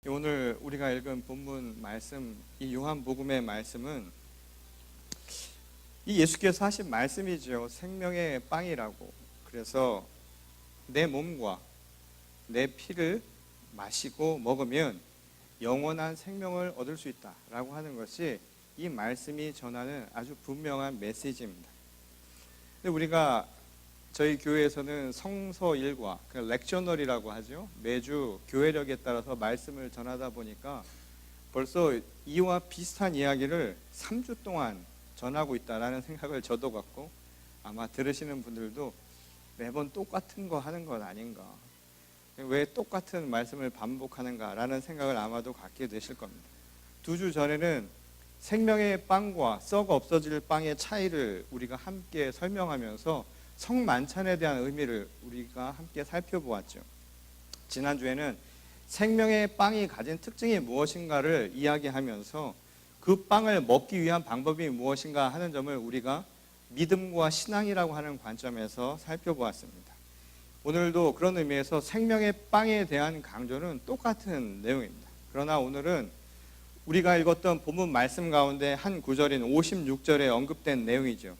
오늘 우리가 읽은 본문 말씀, 이 요한복음의 말씀은 이 예수께서 하신 말씀이죠. 생명의 빵이라고. 그래서 내 몸과 내 피를 마시고 먹으면 영원한 생명을 얻을 수 있다라고 하는 것이 이 말씀이 전하는 아주 분명한 메시지입니다. 근데 우리가 저희 교회에서는 성서 일과, 렉셔널이라고 하죠. 매주 교회력에 따라서 말씀을 전하다 보니까 벌써 이와 비슷한 이야기를 3주 동안 전하고 있다라는 생각을 저도 갖고 아마 들으시는 분들도 매번 똑같은 거 하는 건 아닌가, 왜 똑같은 말씀을 반복하는가라는 생각을 아마도 갖게 되실 겁니다. 2주 전에는 생명의 빵과 썩어 없어질 빵의 차이를 우리가 함께 설명하면서 성만찬에 대한 의미를 우리가 함께 살펴보았죠. 지난주에는 생명의 빵이 가진 특징이 무엇인가를 이야기하면서 그 빵을 먹기 위한 방법이 무엇인가 하는 점을 우리가 믿음과 신앙이라고 하는 관점에서 살펴보았습니다. 오늘도 그런 의미에서 생명의 빵에 대한 강조는 똑같은 내용입니다. 그러나 오늘은 우리가 읽었던 본문 말씀 가운데 한 구절인 56절에 언급된 내용이죠.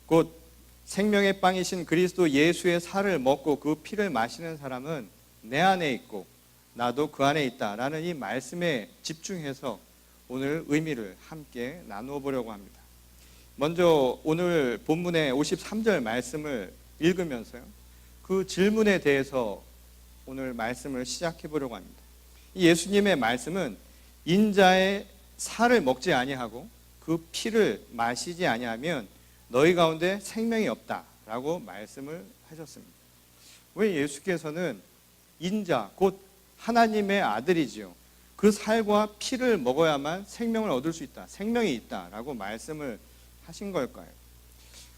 곧 생명의 빵이신 그리스도 예수의 살을 먹고 그 피를 마시는 사람은 내 안에 있고 나도 그 안에 있다라는 이 말씀에 집중해서 오늘 의미를 함께 나누어 보려고 합니다. 먼저 오늘 본문의 53절 말씀을 읽으면서요, 그 질문에 대해서 오늘 말씀을 시작해 보려고 합니다. 이 예수님의 말씀은 인자의 살을 먹지 아니하고 그 피를 마시지 아니하면 너희 가운데 생명이 없다라고 말씀을 하셨습니다. 왜 예수께서는 인자, 곧 하나님의 아들이지요, 그 살과 피를 먹어야만 생명을 얻을 수 있다, 생명이 있다라고 말씀을 하신 걸까요?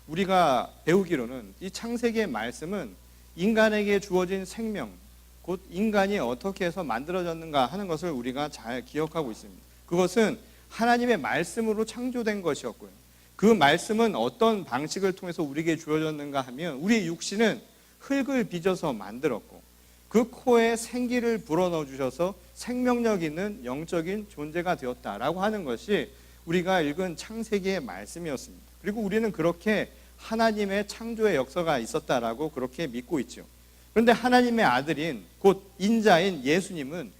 우리가 배우기로는 이 창세기의 말씀은 인간에게 주어진 생명, 곧 인간이 어떻게 해서 만들어졌는가 하는 것을 우리가 잘 기억하고 있습니다. 그것은 하나님의 말씀으로 창조된 것이었고요, 그 말씀은 어떤 방식을 통해서 우리에게 주어졌는가 하면 우리의 육신은 흙을 빚어서 만들었고 그 코에 생기를 불어넣어 주셔서 생명력 있는 영적인 존재가 되었다라고 하는 것이 우리가 읽은 창세기의 말씀이었습니다. 그리고 우리는 그렇게 하나님의 창조의 역사가 있었다라고 그렇게 믿고 있죠. 그런데 하나님의 아들인 곧 인자인 예수님은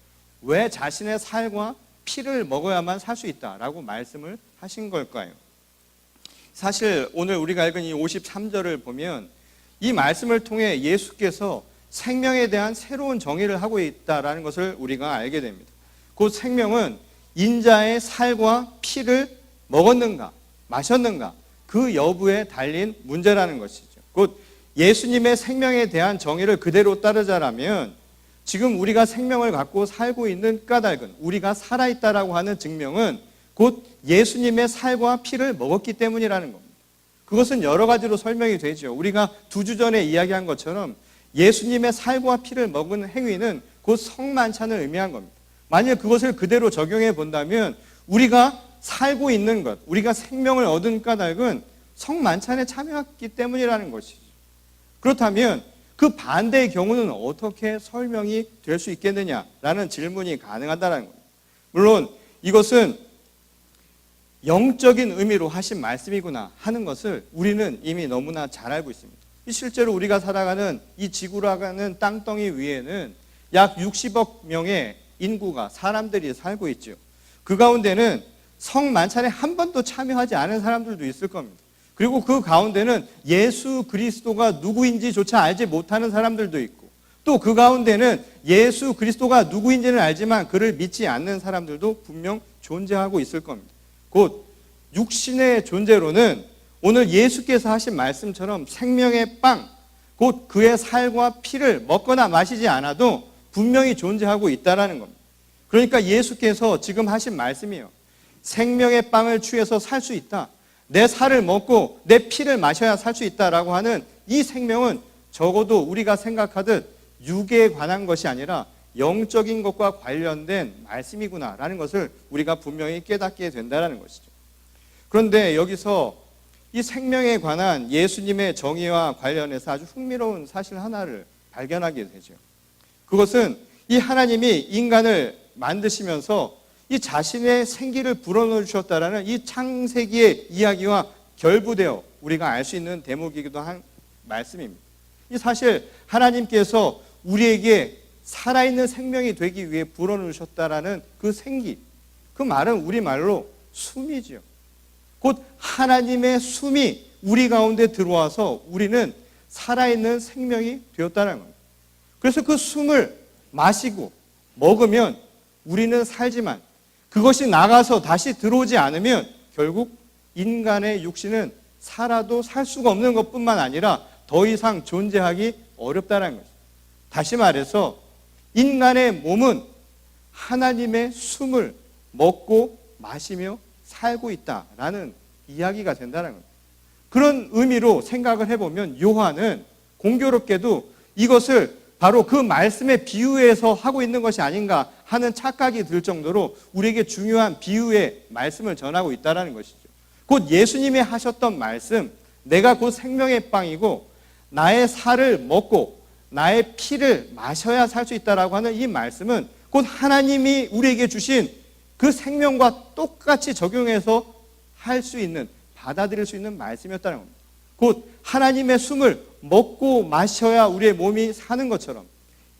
왜 자신의 살과 피를 먹어야만 살 수 있다라고 말씀을 하신 걸까요? 사실 오늘 우리가 읽은 이 53절을 보면 이 말씀을 통해 예수께서 생명에 대한 새로운 정의를 하고 있다는 것을 우리가 알게 됩니다. 곧 생명은 인자의 살과 피를 먹었는가 마셨는가 그 여부에 달린 문제라는 것이죠. 곧 예수님의 생명에 대한 정의를 그대로 따르자라면 지금 우리가 생명을 갖고 살고 있는 까닭은, 우리가 살아있다라고 하는 증명은 곧 예수님의 살과 피를 먹었기 때문이라는 겁니다. 그것은 여러 가지로 설명이 되죠. 우리가 2주 전에 이야기한 것처럼 예수님의 살과 피를 먹은 행위는 곧 성만찬을 의미한 겁니다. 만약 그것을 그대로 적용해 본다면 우리가 살고 있는 것, 우리가 생명을 얻은 까닭은 성만찬에 참여했기 때문이라는 것이죠. 그렇다면 그 반대의 경우는 어떻게 설명이 될 수 있겠느냐라는 질문이 가능하다는 겁니다. 물론 이것은 영적인 의미로 하신 말씀이구나 하는 것을 우리는 이미 너무나 잘 알고 있습니다. 실제로 우리가 살아가는 이 지구라고 하는 땅덩이 위에는 약 60억 명의 인구가, 사람들이 살고 있죠. 그 가운데는 성만찬에 한 번도 참여하지 않은 사람들도 있을 겁니다. 그리고 그 가운데는 예수 그리스도가 누구인지조차 알지 못하는 사람들도 있고, 또 그 가운데는 예수 그리스도가 누구인지는 알지만 그를 믿지 않는 사람들도 분명 존재하고 있을 겁니다. 곧 육신의 존재로는 오늘 예수께서 하신 말씀처럼 생명의 빵, 곧 그의 살과 피를 먹거나 마시지 않아도 분명히 존재하고 있다는 겁니다. 그러니까 예수께서 지금 하신 말씀이에요. 생명의 빵을 취해서 살 수 있다, 내 살을 먹고 내 피를 마셔야 살 수 있다라고 하는 이 생명은 적어도 우리가 생각하듯 육에 관한 것이 아니라 영적인 것과 관련된 말씀이구나라는 것을 우리가 분명히 깨닫게 된다는 것이죠. 그런데 여기서 이 생명에 관한 예수님의 정의와 관련해서 아주 흥미로운 사실 하나를 발견하게 되죠. 그것은 이 하나님이 인간을 만드시면서 이 자신의 생기를 불어넣어 주셨다라는 이 창세기의 이야기와 결부되어 우리가 알 수 있는 대목이기도 한 말씀입니다. 이 사실 하나님께서 우리에게 살아있는 생명이 되기 위해 불어넣으셨다라는 그 생기, 그 말은 우리말로 숨이지요. 곧 하나님의 숨이 우리 가운데 들어와서 우리는 살아있는 생명이 되었다는 겁니다. 그래서 그 숨을 마시고 먹으면 우리는 살지만 그것이 나가서 다시 들어오지 않으면 결국 인간의 육신은 살아도 살 수가 없는 것뿐만 아니라 더 이상 존재하기 어렵다는 것입니다. 다시 말해서 인간의 몸은 하나님의 숨을 먹고 마시며 살고 있다라는 이야기가 된다는 겁니다. 그런 의미로 생각을 해보면 요한은 공교롭게도 이것을 바로 그 말씀의 비유에서 하고 있는 것이 아닌가 하는 착각이 들 정도로 우리에게 중요한 비유의 말씀을 전하고 있다는 것이죠. 곧 예수님이 하셨던 말씀, 내가 곧 생명의 빵이고 나의 살을 먹고 나의 피를 마셔야 살 수 있다라고 하는 이 말씀은 곧 하나님이 우리에게 주신 그 생명과 똑같이 적용해서 할 수 있는, 받아들일 수 있는 말씀이었다는 겁니다. 곧 하나님의 숨을 먹고 마셔야 우리의 몸이 사는 것처럼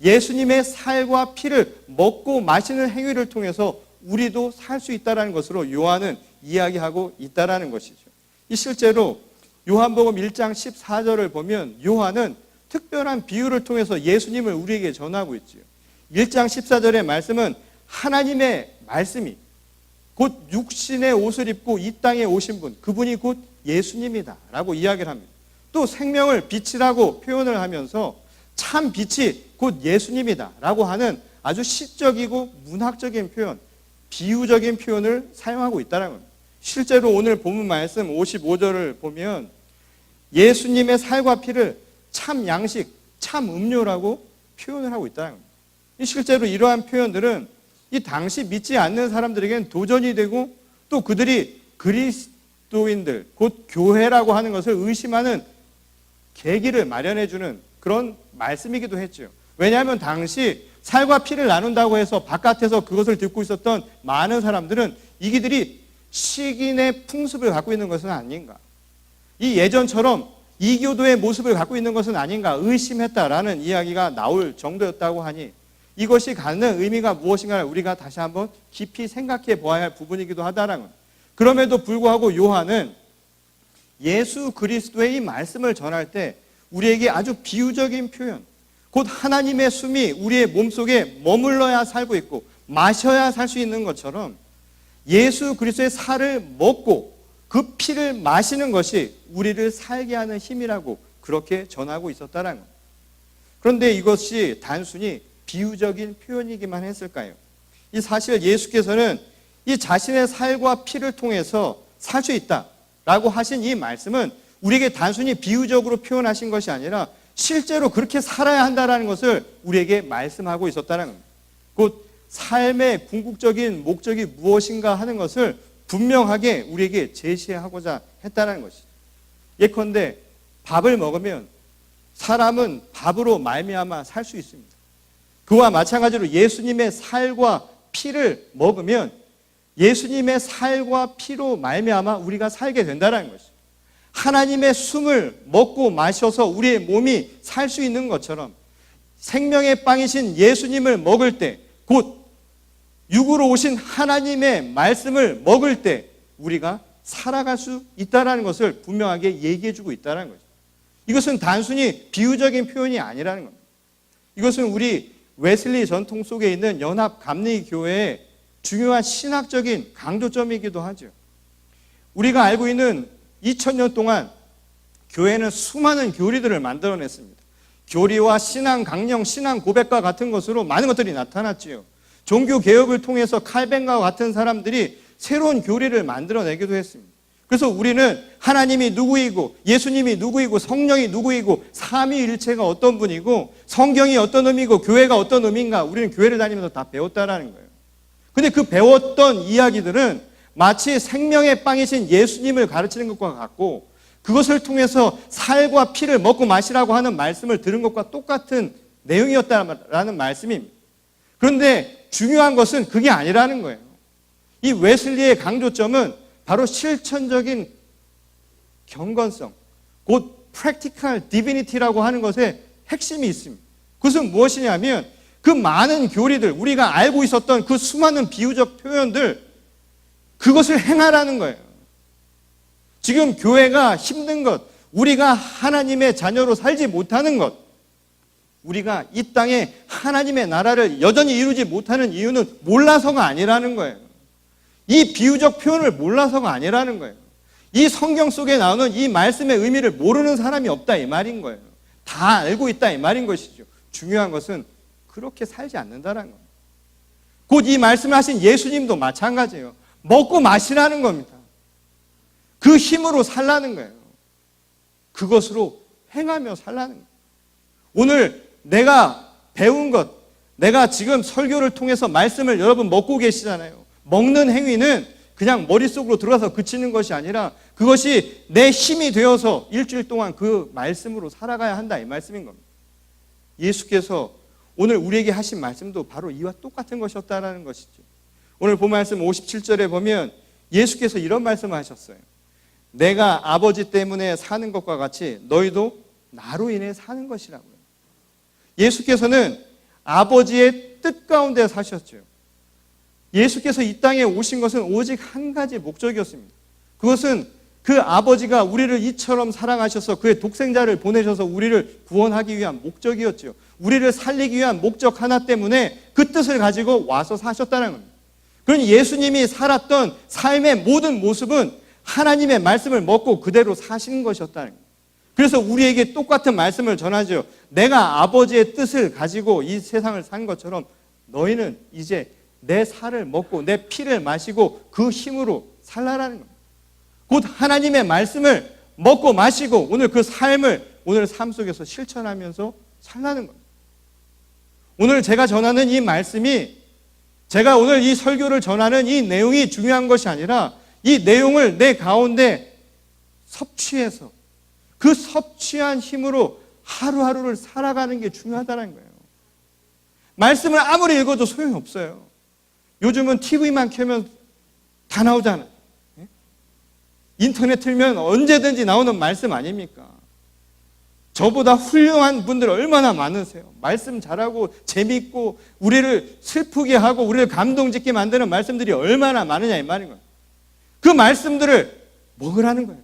예수님의 살과 피를 먹고 마시는 행위를 통해서 우리도 살 수 있다는 것으로 요한은 이야기하고 있다는 것이죠. 이 실제로 요한복음 1장 14절을 보면 요한은 특별한 비유를 통해서 예수님을 우리에게 전하고 있지요. 1장 14절의 말씀은 하나님의 말씀이 곧 육신의 옷을 입고 이 땅에 오신 분, 그분이 곧 예수님이다 라고 이야기를 합니다. 또 생명을 빛이라고 표현을 하면서 참 빛이 곧 예수님이다 라고 하는 아주 시적이고 문학적인 표현, 비유적인 표현을 사용하고 있다는 겁니다. 실제로 오늘 본문 말씀 55절을 보면 예수님의 살과 피를 참 양식, 참 음료라고 표현을 하고 있다는 겁니다. 실제로 이러한 표현들은 이 당시 믿지 않는 사람들에게는 도전이 되고 또 그들이 그리스도인들, 곧 교회라고 하는 것을 의심하는 계기를 마련해주는 그런 말씀이기도 했죠. 왜냐하면 당시 살과 피를 나눈다고 해서 바깥에서 그것을 듣고 있었던 많은 사람들은 이들이 식인의 풍습을 갖고 있는 것은 아닌가, 이 예전처럼 이교도의 모습을 갖고 있는 것은 아닌가 의심했다라는 이야기가 나올 정도였다고 하니 이것이 갖는 의미가 무엇인가를 우리가 다시 한번 깊이 생각해 보아야 할 부분이기도 하다는 것. 그럼에도 불구하고 요한은 예수 그리스도의 이 말씀을 전할 때 우리에게 아주 비유적인 표현, 곧 하나님의 숨이 우리의 몸속에 머물러야 살고 있고 마셔야 살 수 있는 것처럼 예수 그리스도의 살을 먹고 그 피를 마시는 것이 우리를 살게 하는 힘이라고 그렇게 전하고 있었다는 것. 그런데 이것이 단순히 비유적인 표현이기만 했을까요? 이 사실 예수께서는 이 자신의 살과 피를 통해서 살 수 있다라고 하신 이 말씀은 우리에게 단순히 비유적으로 표현하신 것이 아니라 실제로 그렇게 살아야 한다는 것을 우리에게 말씀하고 있었다는 겁니다. 곧 삶의 궁극적인 목적이 무엇인가 하는 것을 분명하게 우리에게 제시하고자 했다는 것이죠. 예컨대 밥을 먹으면 사람은 밥으로 말미암아 살 수 있습니다. 그와 마찬가지로 예수님의 살과 피를 먹으면 예수님의 살과 피로 말미암아 우리가 살게 된다는 것이죠. 하나님의 숨을 먹고 마셔서 우리의 몸이 살 수 있는 것처럼 생명의 빵이신 예수님을 먹을 때, 곧 육으로 오신 하나님의 말씀을 먹을 때 우리가 살아갈 수 있다는 것을 분명하게 얘기해주고 있다는 거죠. 이것은 단순히 비유적인 표현이 아니라는 겁니다. 이것은 우리 웨슬리 전통 속에 있는 연합 감리 교회의 중요한 신학적인 강조점이기도 하죠. 우리가 알고 있는 2000년 동안 교회는 수많은 교리들을 만들어냈습니다. 교리와 신앙 강령, 신앙 고백과 같은 것으로 많은 것들이 나타났지요. 종교 개혁을 통해서 칼뱅과 같은 사람들이 새로운 교리를 만들어내기도 했습니다. 그래서 우리는 하나님이 누구이고 예수님이 누구이고 성령이 누구이고 삼위일체가 어떤 분이고 성경이 어떤 의미고 교회가 어떤 의미인가 우리는 교회를 다니면서 다 배웠다라는 거예요. 근데 그 배웠던 이야기들은 마치 생명의 빵이신 예수님을 가르치는 것과 같고 그것을 통해서 살과 피를 먹고 마시라고 하는 말씀을 들은 것과 똑같은 내용이었다라는 말씀입니다. 그런데 중요한 것은 그게 아니라는 거예요. 이 웨슬리의 강조점은 바로 실천적인 경건성, 곧 practical divinity라고 하는 것에 핵심이 있습니다. 그것은 무엇이냐면 그 많은 교리들, 우리가 알고 있었던 그 수많은 비유적 표현들, 그것을 행하라는 거예요. 지금 교회가 힘든 것, 우리가 하나님의 자녀로 살지 못하는 것, 우리가 이 땅에 하나님의 나라를 여전히 이루지 못하는 이유는 몰라서가 아니라는 거예요. 이 비유적 표현을 몰라서가 아니라는 거예요. 이 성경 속에 나오는 이 말씀의 의미를 모르는 사람이 없다 이 말인 거예요. 다 알고 있다 이 말인 것이죠. 중요한 것은 그렇게 살지 않는다는 거예요. 곧 이 말씀을 하신 예수님도 마찬가지예요. 먹고 마시라는 겁니다. 그 힘으로 살라는 거예요. 그것으로 행하며 살라는 거예요. 오늘 내가 배운 것, 내가 지금 설교를 통해서 말씀을 여러분 먹고 계시잖아요. 먹는 행위는 그냥 머릿속으로 들어가서 그치는 것이 아니라 그것이 내 힘이 되어서 일주일 동안 그 말씀으로 살아가야 한다 이 말씀인 겁니다. 예수께서 오늘 우리에게 하신 말씀도 바로 이와 똑같은 것이었다라는 것이죠. 오늘 본 말씀 57절에 보면 예수께서 이런 말씀을 하셨어요. 내가 아버지 때문에 사는 것과 같이 너희도 나로 인해 사는 것이라고요. 예수께서는 아버지의 뜻 가운데 사셨죠. 예수께서 이 땅에 오신 것은 오직 한 가지 목적이었습니다. 그것은 그 아버지가 우리를 이처럼 사랑하셔서 그의 독생자를 보내셔서 우리를 구원하기 위한 목적이었죠. 우리를 살리기 위한 목적 하나 때문에 그 뜻을 가지고 와서 사셨다는 겁니다. 그러니 예수님이 살았던 삶의 모든 모습은 하나님의 말씀을 먹고 그대로 사신 것이었다는 거예요. 그래서 우리에게 똑같은 말씀을 전하죠. 내가 아버지의 뜻을 가지고 이 세상을 산 것처럼 너희는 이제 내 살을 먹고 내 피를 마시고 그 힘으로 살라라는 겁니다. 곧 하나님의 말씀을 먹고 마시고 오늘 그 삶을 오늘 삶 속에서 실천하면서 살라는 겁니다. 오늘 제가 전하는 이 말씀이, 제가 오늘 이 설교를 전하는 이 내용이 중요한 것이 아니라 이 내용을 내 가운데 섭취해서 그 섭취한 힘으로 하루하루를 살아가는 게 중요하다는 거예요. 말씀을 아무리 읽어도 소용이 없어요. 요즘은 TV만 켜면 다 나오잖아요. 인터넷 틀면 언제든지 나오는 말씀 아닙니까? 저보다 훌륭한 분들 얼마나 많으세요. 말씀 잘하고 재밌고 우리를 슬프게 하고 우리를 감동짓게 만드는 말씀들이 얼마나 많으냐 이 말인 거예요. 그 말씀들을 먹으라는 거예요.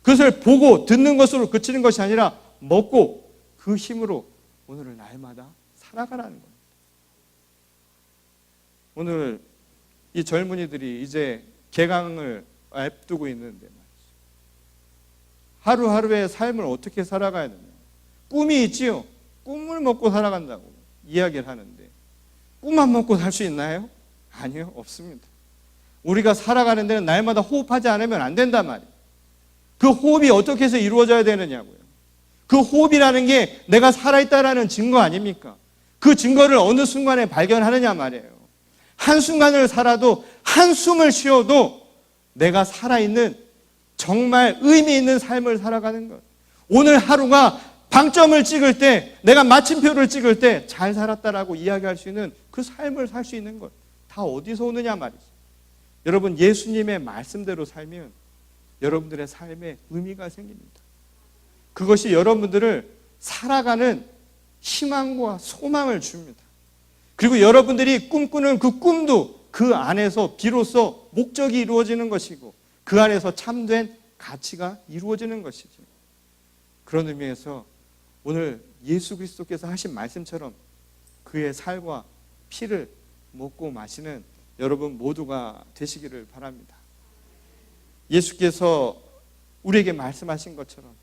그것을 보고 듣는 것으로 그치는 것이 아니라 먹고 그 힘으로 오늘을 날마다 살아가라는 거예요. 오늘 이 젊은이들이 이제 개강을 앞두고 있는데 말이죠. 하루하루의 삶을 어떻게 살아가야 되냐. 꿈이 있지요. 꿈을 먹고 살아간다고 이야기를 하는데 꿈만 먹고 살 수 있나요? 아니요, 없습니다. 우리가 살아가는 데는 날마다 호흡하지 않으면 안 된단 말이에요. 그 호흡이 어떻게 해서 이루어져야 되느냐고요. 그 호흡이라는 게 내가 살아있다라는 증거 아닙니까? 그 증거를 어느 순간에 발견하느냐 말이에요. 한순간을 살아도 한숨을 쉬어도 내가 살아있는 정말 의미 있는 삶을 살아가는 것. 오늘 하루가 방점을 찍을 때, 내가 마침표를 찍을 때 잘 살았다라고 이야기할 수 있는 그 삶을 살 수 있는 것. 다 어디서 오느냐 말이죠. 여러분, 예수님의 말씀대로 살면 여러분들의 삶에 의미가 생깁니다. 그것이 여러분들을 살아가는 희망과 소망을 줍니다. 그리고 여러분들이 꿈꾸는 그 꿈도 그 안에서 비로소 목적이 이루어지는 것이고 그 안에서 참된 가치가 이루어지는 것이죠. 그런 의미에서 오늘 예수 그리스도께서 하신 말씀처럼 그의 살과 피를 먹고 마시는 여러분 모두가 되시기를 바랍니다. 예수께서 우리에게 말씀하신 것처럼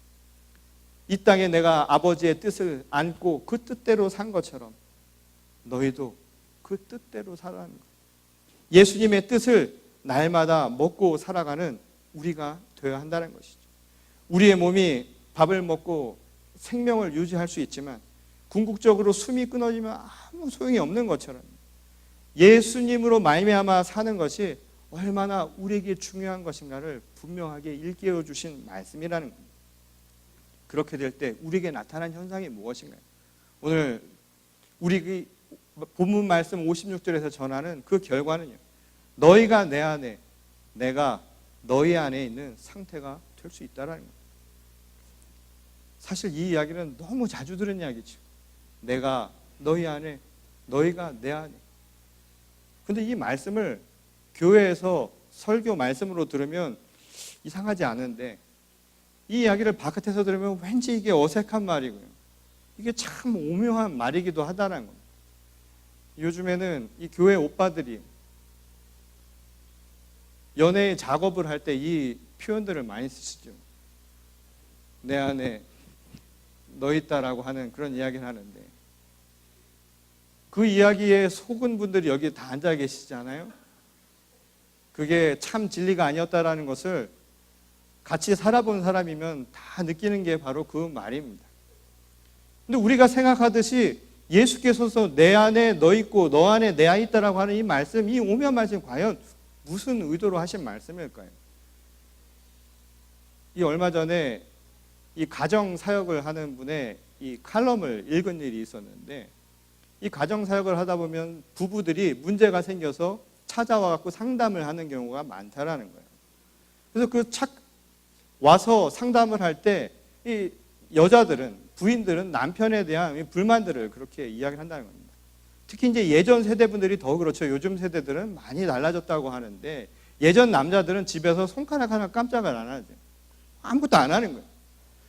이 땅에 내가 아버지의 뜻을 안고 그 뜻대로 산 것처럼 너희도 그 뜻대로 살아가는 것. 예수님의 뜻을 날마다 먹고 살아가는 우리가 되어야 한다는 것이죠. 우리의 몸이 밥을 먹고 생명을 유지할 수 있지만 궁극적으로 숨이 끊어지면 아무 소용이 없는 것처럼 예수님으로 말미암아 사는 것이 얼마나 우리에게 중요한 것인가를 분명하게 일깨워 주신 말씀이라는 겁니다. 그렇게 될 때 우리에게 나타난 현상이 무엇인가요? 오늘 우리 본문 말씀 56절에서 전하는 그 결과는요, 너희가 내 안에, 내가 너희 안에 있는 상태가 될 수 있다라는 거예요. 사실 이 이야기는 너무 자주 들은 이야기죠. 내가 너희 안에, 너희가 내 안에. 근데 이 말씀을 교회에서 설교 말씀으로 들으면 이상하지 않은데, 이 이야기를 바깥에서 들으면 왠지 이게 어색한 말이고요, 이게 참 오묘한 말이기도 하다는 겁니다. 요즘에는 이 교회 오빠들이 연애 작업을 할 때 이 표현들을 많이 쓰시죠. 내 안에 너 있다라고 하는 그런 이야기를 하는데, 그 이야기에 속은 분들이 여기 다 앉아 계시잖아요. 그게 참 진리가 아니었다라는 것을 같이 살아본 사람이면 다 느끼는 게 바로 그 말입니다. 근데 우리가 생각하듯이 예수께서서 내 안에 너 있고 너 안에 내 안에 있다라고 하는 이 말씀, 이 오묘한 말씀, 과연 무슨 의도로 하신 말씀일까요? 이 얼마 전에 이 가정 사역을 하는 분의 이 칼럼을 읽은 일이 있었는데, 이 가정 사역을 하다 보면 부부들이 문제가 생겨서 찾아와 갖고 상담을 하는 경우가 많다라는 거예요. 그래서 와서 상담을 할 때 이 여자들은, 부인들은 남편에 대한 불만들을 그렇게 이야기를 한다는 겁니다. 특히 이제 예전 세대분들이 더 그렇죠. 요즘 세대들은 많이 달라졌다고 하는데, 예전 남자들은 집에서 손가락 하나 깜짝을 안 하죠. 아무것도 안 하는 거예요.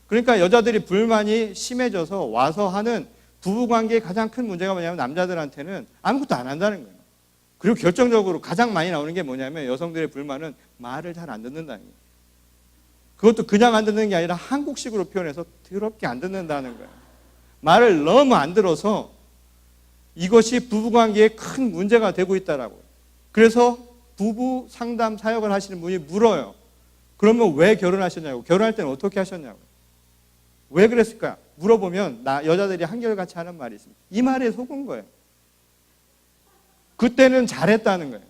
그러니까 여자들이 불만이 심해져서 와서 하는 부부관계의 가장 큰 문제가 뭐냐면, 남자들한테는 아무것도 안 한다는 거예요. 그리고 결정적으로 가장 많이 나오는 게 뭐냐면, 여성들의 불만은 말을 잘 안 듣는다는 거예요. 그것도 그냥 안 듣는 게 아니라 한국식으로 표현해서 더럽게 안 듣는다는 거예요. 말을 너무 안 들어서 이것이 부부관계에 큰 문제가 되고 있다라고요. 그래서 부부 상담 사역을 하시는 분이 물어요. 그러면 왜 결혼하셨냐고, 결혼할 때는 어떻게 하셨냐고, 왜 그랬을까 물어보면 여자들이 한결같이 하는 말이 있습니다. 이 말에 속은 거예요. 그때는 잘했다는 거예요.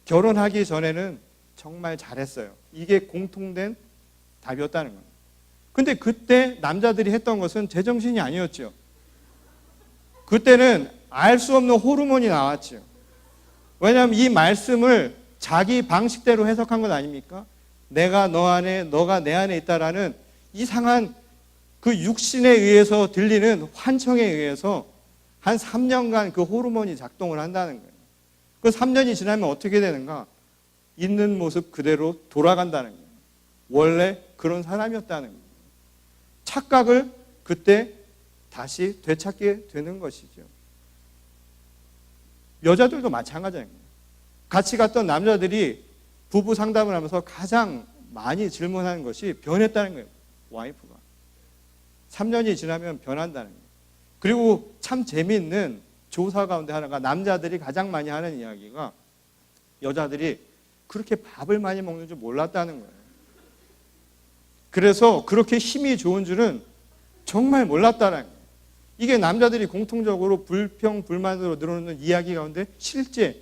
결혼하기 전에는 정말 잘했어요. 이게 공통된 답이었다는 거예요. 근데 그때 남자들이 했던 것은 제정신이 아니었죠. 그때는 알 수 없는 호르몬이 나왔죠. 왜냐하면 이 말씀을 자기 방식대로 해석한 것 아닙니까? 내가 너 안에, 너가 내 안에 있다라는 이상한 그 육신에 의해서 들리는 환청에 의해서 한 3년간 그 호르몬이 작동을 한다는 거예요. 그 3년이 지나면 어떻게 되는가? 있는 모습 그대로 돌아간다는 거예요. 원래 그런 사람이었다는 거예요. 착각을 그때 다시 되찾게 되는 것이죠. 여자들도 마찬가지예요. 같이 갔던 남자들이 부부 상담을 하면서 가장 많이 질문하는 것이 변했다는 거예요. 와이프가 3년이 지나면 변한다는 거예요. 그리고 참 재미있는 조사 가운데 하나가, 남자들이 가장 많이 하는 이야기가, 여자들이 그렇게 밥을 많이 먹는 줄 몰랐다는 거예요. 그래서 그렇게 힘이 좋은 줄은 정말 몰랐다는 거예요. 이게 남자들이 공통적으로 불평, 불만으로 늘어놓는 이야기 가운데 실제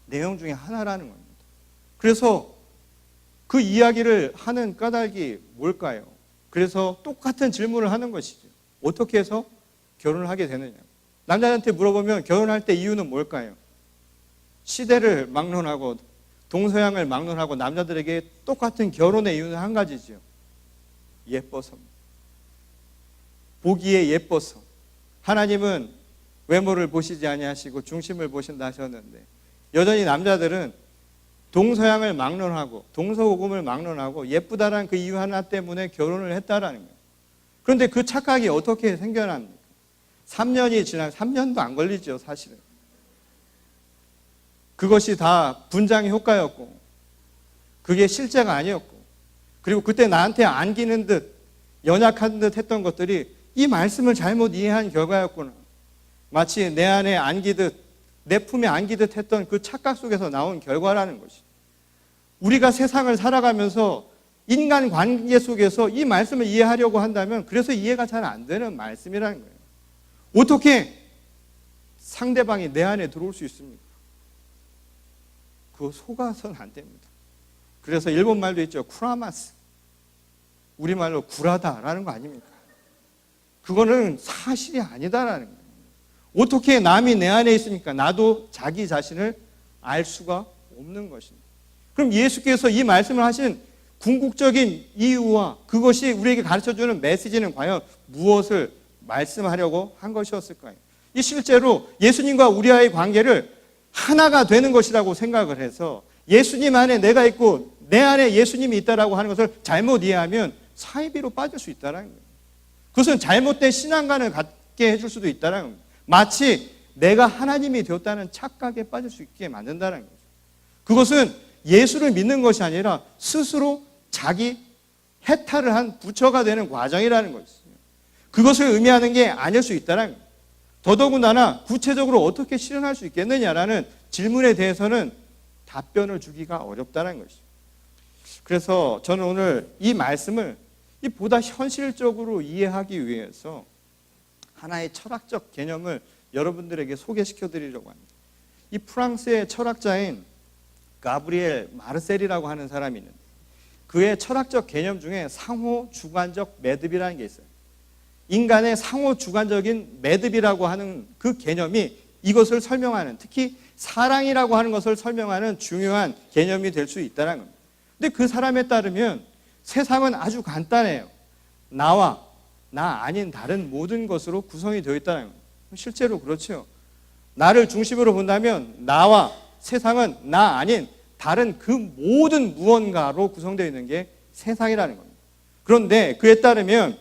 내용 중에 하나라는 겁니다. 그래서 그 이야기를 하는 까닭이 뭘까요? 그래서 똑같은 질문을 하는 것이죠. 어떻게 해서 결혼을 하게 되느냐. 남자한테 물어보면 결혼할 때 이유는 뭘까요? 시대를 막론하고 동서양을 막론하고 남자들에게 똑같은 결혼의 이유는 한 가지죠. 예뻐서입니다. 보기에 예뻐서. 하나님은 외모를 보시지 아니하시고 중심을 보신다 하셨는데, 여전히 남자들은 동서양을 막론하고 동서고금을 막론하고 예쁘다라는 그 이유 하나 때문에 결혼을 했다라는 거예요. 그런데 그 착각이 어떻게 생겨납니까? 3년이 지나면, 3년도 안 걸리죠, 사실은. 그것이 다 분장의 효과였고, 그게 실제가 아니었고, 그리고 그때 나한테 안기는 듯 연약한 듯 했던 것들이 이 말씀을 잘못 이해한 결과였구나. 마치 내 안에 안기듯, 내 품에 안기듯 했던 그 착각 속에서 나온 결과라는 것이. 우리가 세상을 살아가면서 인간 관계 속에서 이 말씀을 이해하려고 한다면, 그래서 이해가 잘 안 되는 말씀이라는 거예요. 어떻게 상대방이 내 안에 들어올 수 있습니까? 그거 속아서는 안 됩니다. 그래서 일본 말도 있죠. 쿠라마스. 우리말로 굴하다라는 거 아닙니까? 그거는 사실이 아니다라는 거예요. 어떻게 남이 내 안에 있습니까? 나도 자기 자신을 알 수가 없는 것입니다. 그럼 예수께서 이 말씀을 하신 궁극적인 이유와 그것이 우리에게 가르쳐주는 메시지는 과연 무엇을 말씀하려고 한 것이었을까요? 이 실제로 예수님과 우리와의 관계를 하나가 되는 것이라고 생각을 해서 예수님 안에 내가 있고 내 안에 예수님이 있다라고 하는 것을 잘못 이해하면 사이비로 빠질 수 있다는 거예요. 그것은 잘못된 신앙관을 갖게 해줄 수도 있다는 겁니다. 마치 내가 하나님이 되었다는 착각에 빠질 수 있게 만든다는 거죠. 그것은 예수를 믿는 것이 아니라 스스로 자기 해탈을 한 부처가 되는 과정이라는 것이죠. 그것을 의미하는 게 아닐 수 있다는 거예요. 더더군다나 구체적으로 어떻게 실현할 수 있겠느냐라는 질문에 대해서는 답변을 주기가 어렵다는 것이죠. 그래서 저는 오늘 이 말씀을 보다 현실적으로 이해하기 위해서 하나의 철학적 개념을 여러분들에게 소개시켜 드리려고 합니다. 이 프랑스의 철학자인 가브리엘 마르셀이라고 하는 사람이 있는데 그의 철학적 개념 중에 상호주관적 매듭이라는 게 있어요. 인간의 상호주관적인 매듭이라고 하는 그 개념이 이것을 설명하는, 특히 사랑이라고 하는 것을 설명하는 중요한 개념이 될 수 있다는 겁니다. 근데 그 사람에 따르면 세상은 아주 간단해요. 나와 나 아닌 다른 모든 것으로 구성이 되어 있다는 겁니다. 실제로 그렇죠. 나를 중심으로 본다면 나와 세상은 나 아닌 다른 그 모든 무언가로 구성되어 있는 게 세상이라는 겁니다. 그런데 그에 따르면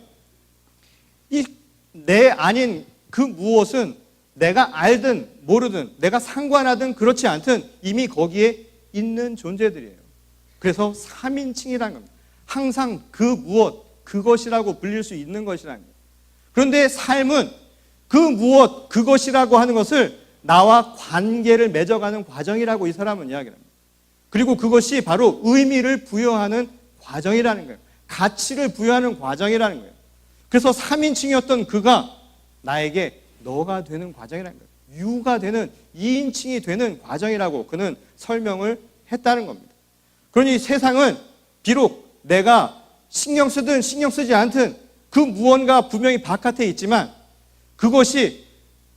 이 내 아닌 그 무엇은 내가 알든 모르든 내가 상관하든 그렇지 않든 이미 거기에 있는 존재들이에요. 그래서 3인칭이라는 겁니다. 항상 그 무엇, 그것이라고 불릴 수 있는 것이라는 거예요. 그런데 삶은 그 무엇, 그것이라고 하는 것을 나와 관계를 맺어가는 과정이라고 이 사람은 이야기를 합니다. 그리고 그것이 바로 의미를 부여하는 과정이라는 거예요. 가치를 부여하는 과정이라는 거예요. 그래서 3인칭이었던 그가 나에게 너가 되는 과정이라는 거예요. 유가 되는 2인칭이 되는 과정이라고 그는 설명을 했다는 겁니다. 그러니 세상은 비록 내가 신경 쓰든 신경 쓰지 않든 그 무언가 분명히 바깥에 있지만 그것이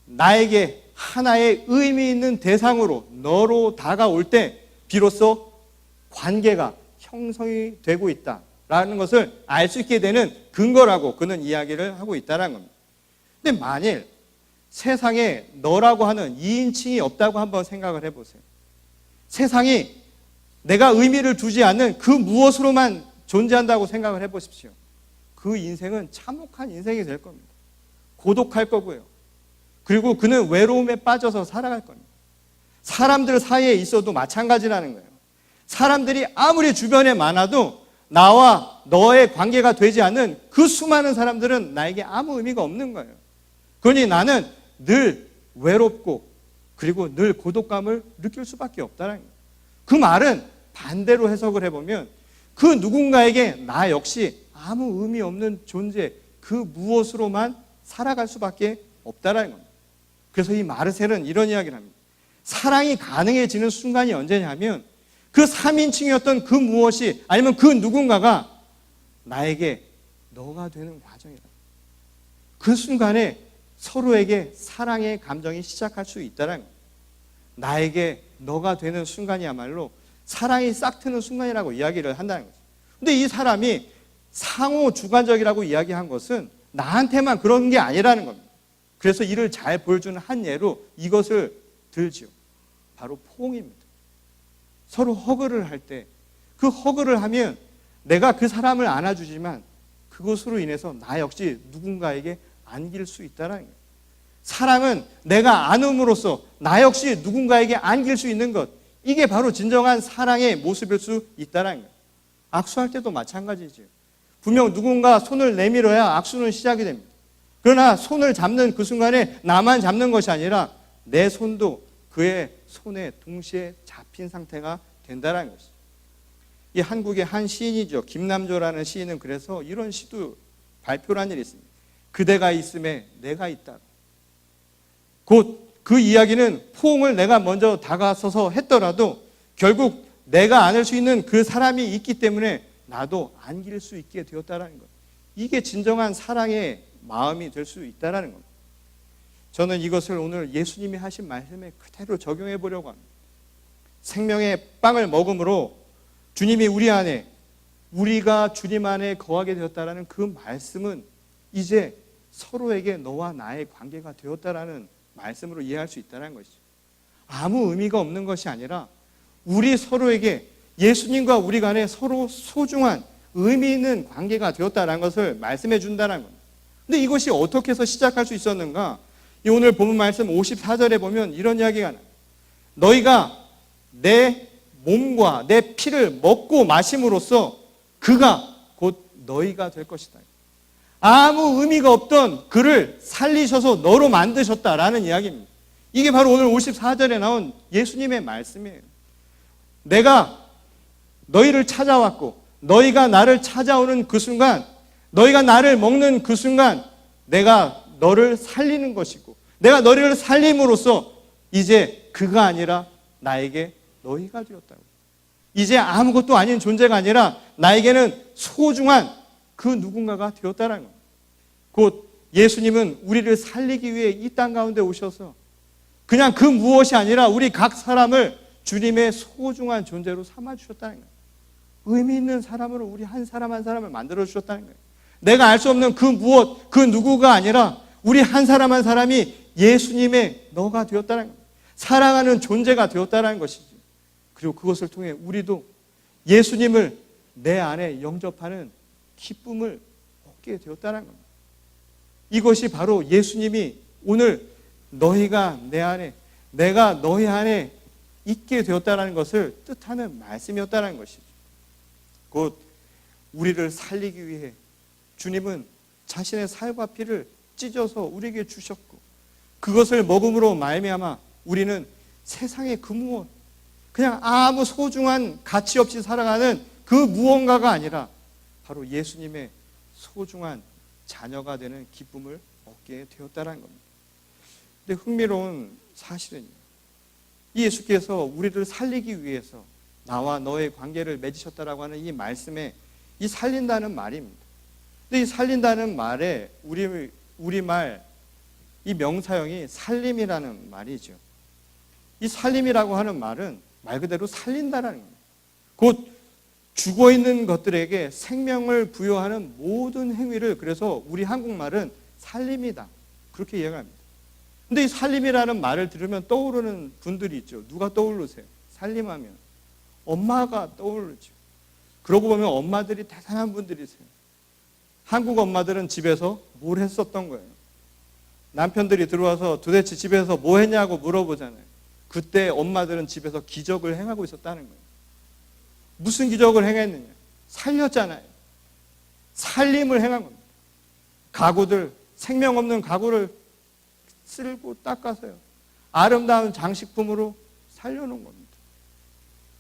나에게 하나의 의미 있는 대상으로 너로 다가올 때 비로소 관계가 형성이 되고 있다라는 것을 알 수 있게 되는 근거라고 그는 이야기를 하고 있다는 겁니다. 근데 만일 세상에 너라고 하는 2인칭이 없다고 한번 생각을 해보세요. 세상이 내가 의미를 두지 않는 그 무엇으로만 존재한다고 생각을 해보십시오. 그 인생은 참혹한 인생이 될 겁니다. 고독할 거고요. 그리고 그는 외로움에 빠져서 살아갈 겁니다. 사람들 사이에 있어도 마찬가지라는 거예요. 사람들이 아무리 주변에 많아도 나와 너의 관계가 되지 않는 그 수많은 사람들은 나에게 아무 의미가 없는 거예요. 그러니 나는 늘 외롭고 그리고 늘 고독감을 느낄 수밖에 없다는 거예요. 그 말은 반대로 해석을 해보면 그 누군가에게 나 역시 아무 의미 없는 존재, 그 무엇으로만 살아갈 수밖에 없다는 겁니다. 그래서 이 마르셀은 이런 이야기를 합니다. 사랑이 가능해지는 순간이 언제냐면 그 3인칭이었던 그 무엇이 아니면 그 누군가가 나에게 너가 되는 과정이다. 그 순간에 서로에게 사랑의 감정이 시작할 수 있다는 거예요. 나에게 너가 되는 순간이야말로 사랑이 싹 트는 순간이라고 이야기를 한다는 거죠. 근데 이 사람이 상호주관적이라고 이야기한 것은 나한테만 그런 게 아니라는 겁니다. 그래서 이를 잘 보여주는 한 예로 이것을 들지요. 바로 포옹입니다. 서로 허그를 할 때 그 허그를 하면 내가 그 사람을 안아주지만 그것으로 인해서 나 역시 누군가에게 안길 수 있다는 거예요. 사랑은 내가 안음으로써 나 역시 누군가에게 안길 수 있는 것, 이게 바로 진정한 사랑의 모습일 수 있다는 거예요. 악수할 때도 마찬가지죠. 분명 누군가 손을 내밀어야 악수는 시작이 됩니다. 그러나 손을 잡는 그 순간에 나만 잡는 것이 아니라 내 손도 그의 손에 동시에 잡힌 상태가 된다는 것이죠. 이 한국의 한 시인이죠. 김남조라는 시인은 그래서 이런 시도 발표를 한 일이 있습니다. 그대가 있음에 내가 있다. 곧 그 이야기는 포옹을 내가 먼저 다가서서 했더라도 결국 내가 안을 수 있는 그 사람이 있기 때문에 나도 안길 수 있게 되었다는 것. 이게 진정한 사랑의 마음이 될 수 있다는 겁니다. 저는 이것을 오늘 예수님이 하신 말씀에 그대로 적용해 보려고 합니다. 생명의 빵을 먹음으로 주님이 우리 안에, 우리가 주님 안에 거하게 되었다라는 그 말씀은 이제 서로에게 너와 나의 관계가 되었다라는 말씀으로 이해할 수 있다는 것이죠. 아무 의미가 없는 것이 아니라 우리 서로에게 예수님과 우리 간에 서로 소중한 의미 있는 관계가 되었다는 것을 말씀해 준다는 겁니다. 근데 이것이 어떻게 해서 시작할 수 있었는가? 이 오늘 본문 말씀 54절에 보면 이런 이야기가 나요. 너희가 내 몸과 내 피를 먹고 마심으로써 그가 곧 너희가 될 것이다. 아무 의미가 없던 그를 살리셔서 너로 만드셨다라는 이야기입니다. 이게 바로 오늘 54절에 나온 예수님의 말씀이에요. 내가 너희를 찾아왔고 너희가 나를 찾아오는 그 순간, 너희가 나를 먹는 그 순간 내가 너를 살리는 것이고 내가 너희를 살림으로써 이제 그가 아니라 나에게 너희가 되었다고. 이제 아무것도 아닌 존재가 아니라 나에게는 소중한 그 누군가가 되었다는 겁니다. 곧 예수님은 우리를 살리기 위해 이 땅 가운데 오셔서 그냥 그 무엇이 아니라 우리 각 사람을 주님의 소중한 존재로 삼아주셨다는 거예요. 의미 있는 사람으로 우리 한 사람 한 사람을 만들어주셨다는 거예요. 내가 알 수 없는 그 무엇, 그 누구가 아니라 우리 한 사람 한 사람이 예수님의 너가 되었다는 거예요. 사랑하는 존재가 되었다는 것이죠. 그리고 그것을 통해 우리도 예수님을 내 안에 영접하는 기쁨을 얻게 되었다는 겁니다. 이것이 바로 예수님이 오늘 너희가 내 안에, 내가 너희 안에 있게 되었다는 것을 뜻하는 말씀이었다는 것이죠. 곧 우리를 살리기 위해 주님은 자신의 살과 피를 찢어서 우리에게 주셨고 그것을 먹음으로 말미암아 우리는 세상의 그 무엇, 그냥 아무 소중한 가치 없이 살아가는 그 무언가가 아니라 바로 예수님의 소중한 자녀가 되는 기쁨을 얻게 되었다는 겁니다. 근데 흥미로운 사실은요, 이 예수께서 우리를 살리기 위해서 나와 너의 관계를 맺으셨다라고 하는 이 말씀에 이 살린다는 말입니다. 근데 이 살린다는 말에 우리말 이 명사형이 살림이라는 말이죠. 이 살림이라고 하는 말은 말 그대로 살린다라는 겁니다. 곧 죽어있는 것들에게 생명을 부여하는 모든 행위를, 그래서 우리 한국말은 살림이다, 그렇게 이해합니다. 근데 이 살림이라는 말을 들으면 떠오르는 분들이 있죠. 누가 떠오르세요? 살림하면 엄마가 떠오르죠. 그러고 보면 엄마들이 대단한 분들이세요. 한국 엄마들은 집에서 뭘 했었던 거예요. 남편들이 들어와서 도대체 집에서 뭐 했냐고 물어보잖아요. 그때 엄마들은 집에서 기적을 행하고 있었다는 거예요. 무슨 기적을 행했느냐? 살렸잖아요. 살림을 행한 겁니다. 가구들, 생명 없는 가구를 쓸고 닦아서요, 아름다운 장식품으로 살려놓은 겁니다.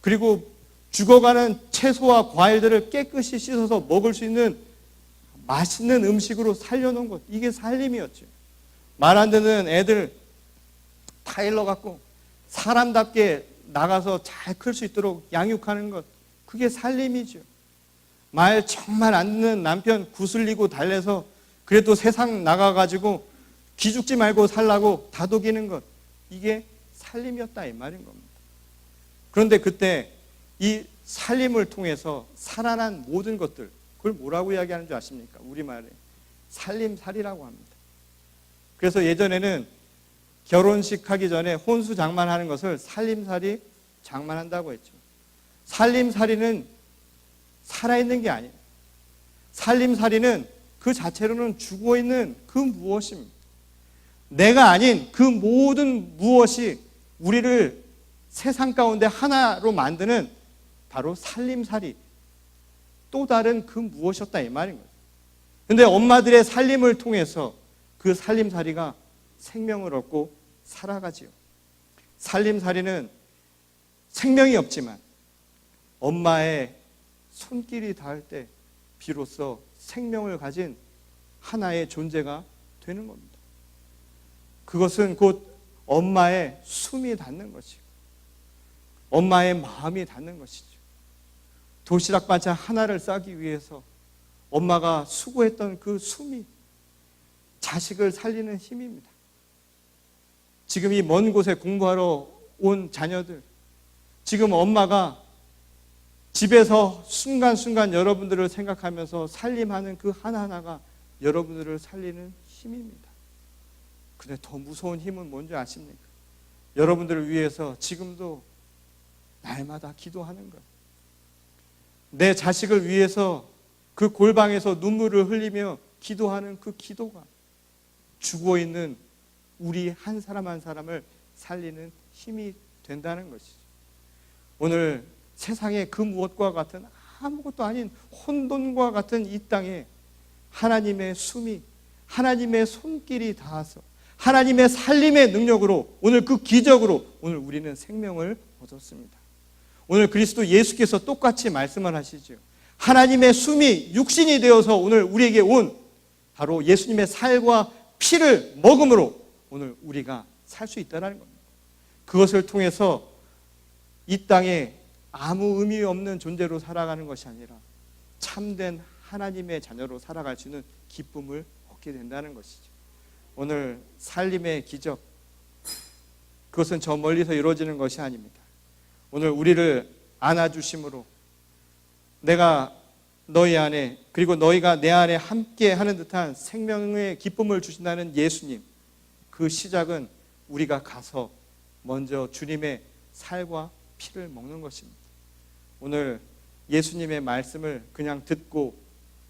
그리고 죽어가는 채소와 과일들을 깨끗이 씻어서 먹을 수 있는 맛있는 음식으로 살려놓은 것, 이게 살림이었죠. 말 안 듣는 애들 다 일러갖고 사람답게 나가서 잘 클 수 있도록 양육하는 것, 그게 살림이죠. 말 정말 안 듣는 남편 구슬리고 달래서 그래도 세상 나가가지고 기죽지 말고 살라고 다독이는 것, 이게 살림이었다 이 말인 겁니다. 그런데 그때 이 살림을 통해서 살아난 모든 것들, 그걸 뭐라고 이야기하는 줄 아십니까? 우리말에 살림살이라고 합니다. 그래서 예전에는 결혼식 하기 전에 혼수 장만하는 것을 살림살이 장만한다고 했죠. 살림살이는 살아있는 게 아니에요. 살림살이는 그 자체로는 죽어있는 그 무엇입니다. 내가 아닌 그 모든 무엇이 우리를 세상 가운데 하나로 만드는 바로 살림살이, 또 다른 그 무엇이었다 이 말인 거예요. 그런데 엄마들의 살림을 통해서 그 살림살이가 생명을 얻고 살아가지요. 살림살이는 생명이 없지만 엄마의 손길이 닿을 때 비로소 생명을 가진 하나의 존재가 되는 겁니다. 그것은 곧 엄마의 숨이 닿는 것이고 엄마의 마음이 닿는 것이죠. 도시락 반찬 하나를 싸기 위해서 엄마가 수고했던 그 숨이 자식을 살리는 힘입니다. 지금 이 먼 곳에 공부하러 온 자녀들, 지금 엄마가 집에서 순간순간 여러분들을 생각하면서 살림하는 그 하나하나가 여러분들을 살리는 힘입니다. 근데 더 무서운 힘은 뭔지 아십니까? 여러분들을 위해서 지금도 날마다 기도하는 거예요. 내 자식을 위해서 그 골방에서 눈물을 흘리며 기도하는 그 기도가 죽어 있는 우리 한 사람 한 사람을 살리는 힘이 된다는 것이죠. 오늘 세상의 그 무엇과 같은 아무것도 아닌 혼돈과 같은 이 땅에 하나님의 숨이, 하나님의 손길이 닿아서 하나님의 살림의 능력으로 오늘 그 기적으로 오늘 우리는 생명을 얻었습니다. 오늘 그리스도 예수께서 똑같이 말씀을 하시죠. 하나님의 숨이 육신이 되어서 오늘 우리에게 온 바로 예수님의 살과 피를 먹음으로 오늘 우리가 살 수 있다는 겁니다. 그것을 통해서 이 땅에 아무 의미 없는 존재로 살아가는 것이 아니라 참된 하나님의 자녀로 살아갈 수 있는 기쁨을 얻게 된다는 것이죠. 오늘 살림의 기적, 그것은 저 멀리서 이루어지는 것이 아닙니다. 오늘 우리를 안아주심으로 내가 너희 안에 그리고 너희가 내 안에 함께 하는 듯한 생명의 기쁨을 주신다는 예수님, 그 시작은 우리가 가서 먼저 주님의 살과 피를 먹는 것입니다. 오늘 예수님의 말씀을 그냥 듣고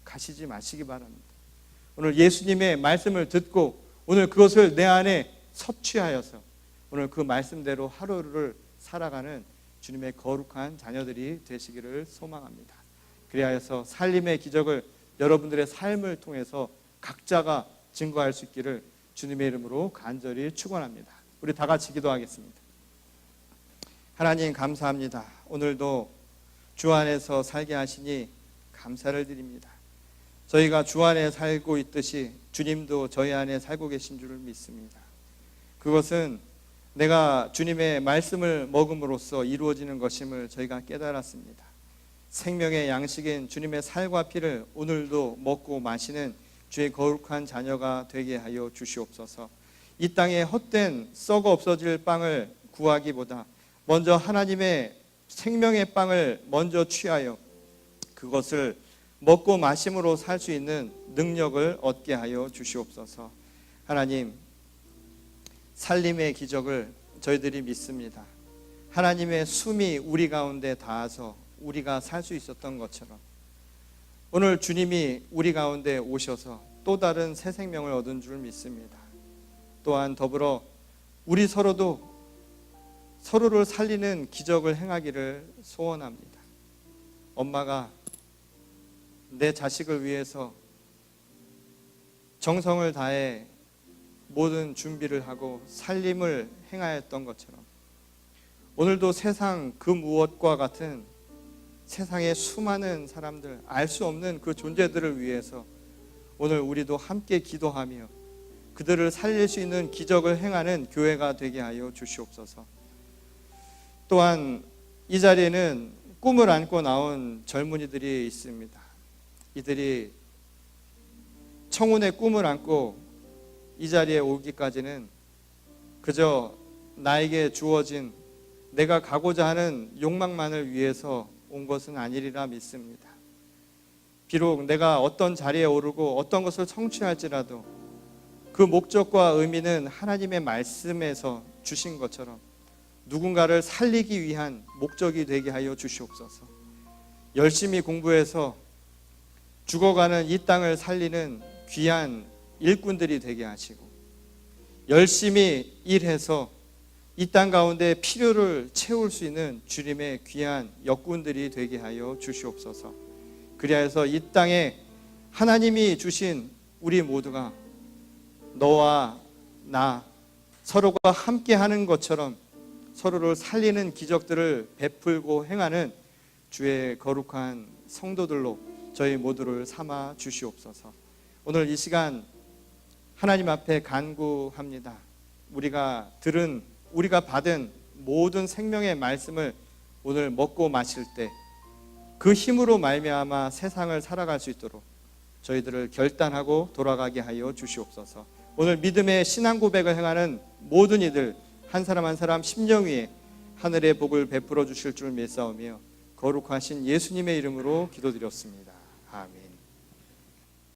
가시지 마시기 바랍니다. 오늘 예수님의 말씀을 듣고 오늘 그것을 내 안에 섭취하여서 오늘 그 말씀대로 하루를 살아가는 주님의 거룩한 자녀들이 되시기를 소망합니다. 그리하여서 살림의 기적을 여러분들의 삶을 통해서 각자가 증거할 수 있기를 주님의 이름으로 간절히 축원합니다. 우리 다 같이 기도하겠습니다. 하나님 감사합니다. 오늘도 주 안에서 살게 하시니 감사를 드립니다. 저희가 주 안에 살고 있듯이 주님도 저희 안에 살고 계신 줄을 믿습니다. 그것은 내가 주님의 말씀을 먹음으로써 이루어지는 것임을 저희가 깨달았습니다. 생명의 양식인 주님의 살과 피를 오늘도 먹고 마시는 주의 거룩한 자녀가 되게 하여 주시옵소서. 이 땅에 헛된 썩어 없어질 빵을 구하기보다 먼저 하나님의 생명의 빵을 먼저 취하여 그것을 먹고 마심으로 살 수 있는 능력을 얻게 하여 주시옵소서. 하나님, 살림의 기적을 저희들이 믿습니다. 하나님의 숨이 우리 가운데 닿아서 우리가 살 수 있었던 것처럼 오늘 주님이 우리 가운데 오셔서 또 다른 새 생명을 얻은 줄 믿습니다. 또한 더불어 우리 서로도 서로를 살리는 기적을 행하기를 소원합니다. 엄마가 내 자식을 위해서 정성을 다해 모든 준비를 하고 살림을 행하였던 것처럼 오늘도 세상 그 무엇과 같은 세상의 수많은 사람들, 알 수 없는 그 존재들을 위해서 오늘 우리도 함께 기도하며 그들을 살릴 수 있는 기적을 행하는 교회가 되게 하여 주시옵소서. 또한 이 자리에는 꿈을 안고 나온 젊은이들이 있습니다. 이들이 청혼의 꿈을 안고 이 자리에 오기까지는 그저 나에게 주어진 내가 가고자 하는 욕망만을 위해서 온 것은 아니리라 믿습니다. 비록 내가 어떤 자리에 오르고 어떤 것을 성취할지라도 그 목적과 의미는 하나님의 말씀에서 주신 것처럼 누군가를 살리기 위한 목적이 되게 하여 주시옵소서. 열심히 공부해서 죽어가는 이 땅을 살리는 귀한 일꾼들이 되게 하시고 열심히 일해서 이 땅 가운데 필요를 채울 수 있는 주님의 귀한 역군들이 되게 하여 주시옵소서. 그리하여서 이 땅에 하나님이 주신 우리 모두가 너와 나 서로가 함께 하는 것처럼 서로를 살리는 기적들을 베풀고 행하는 주의 거룩한 성도들로 저희 모두를 삼아 주시옵소서. 오늘 이 시간 하나님 앞에 간구합니다. 우리가 받은 모든 생명의 말씀을 오늘 먹고 마실 때 그 힘으로 말미암아 세상을 살아갈 수 있도록 저희들을 결단하고 돌아가게 하여 주시옵소서. 오늘 믿음의 신앙 고백을 행하는 모든 이들 한 사람 한 사람 심령 위에 하늘의 복을 베풀어 주실 줄 믿사오며 거룩하신 예수님의 이름으로 기도드렸습니다. 아멘.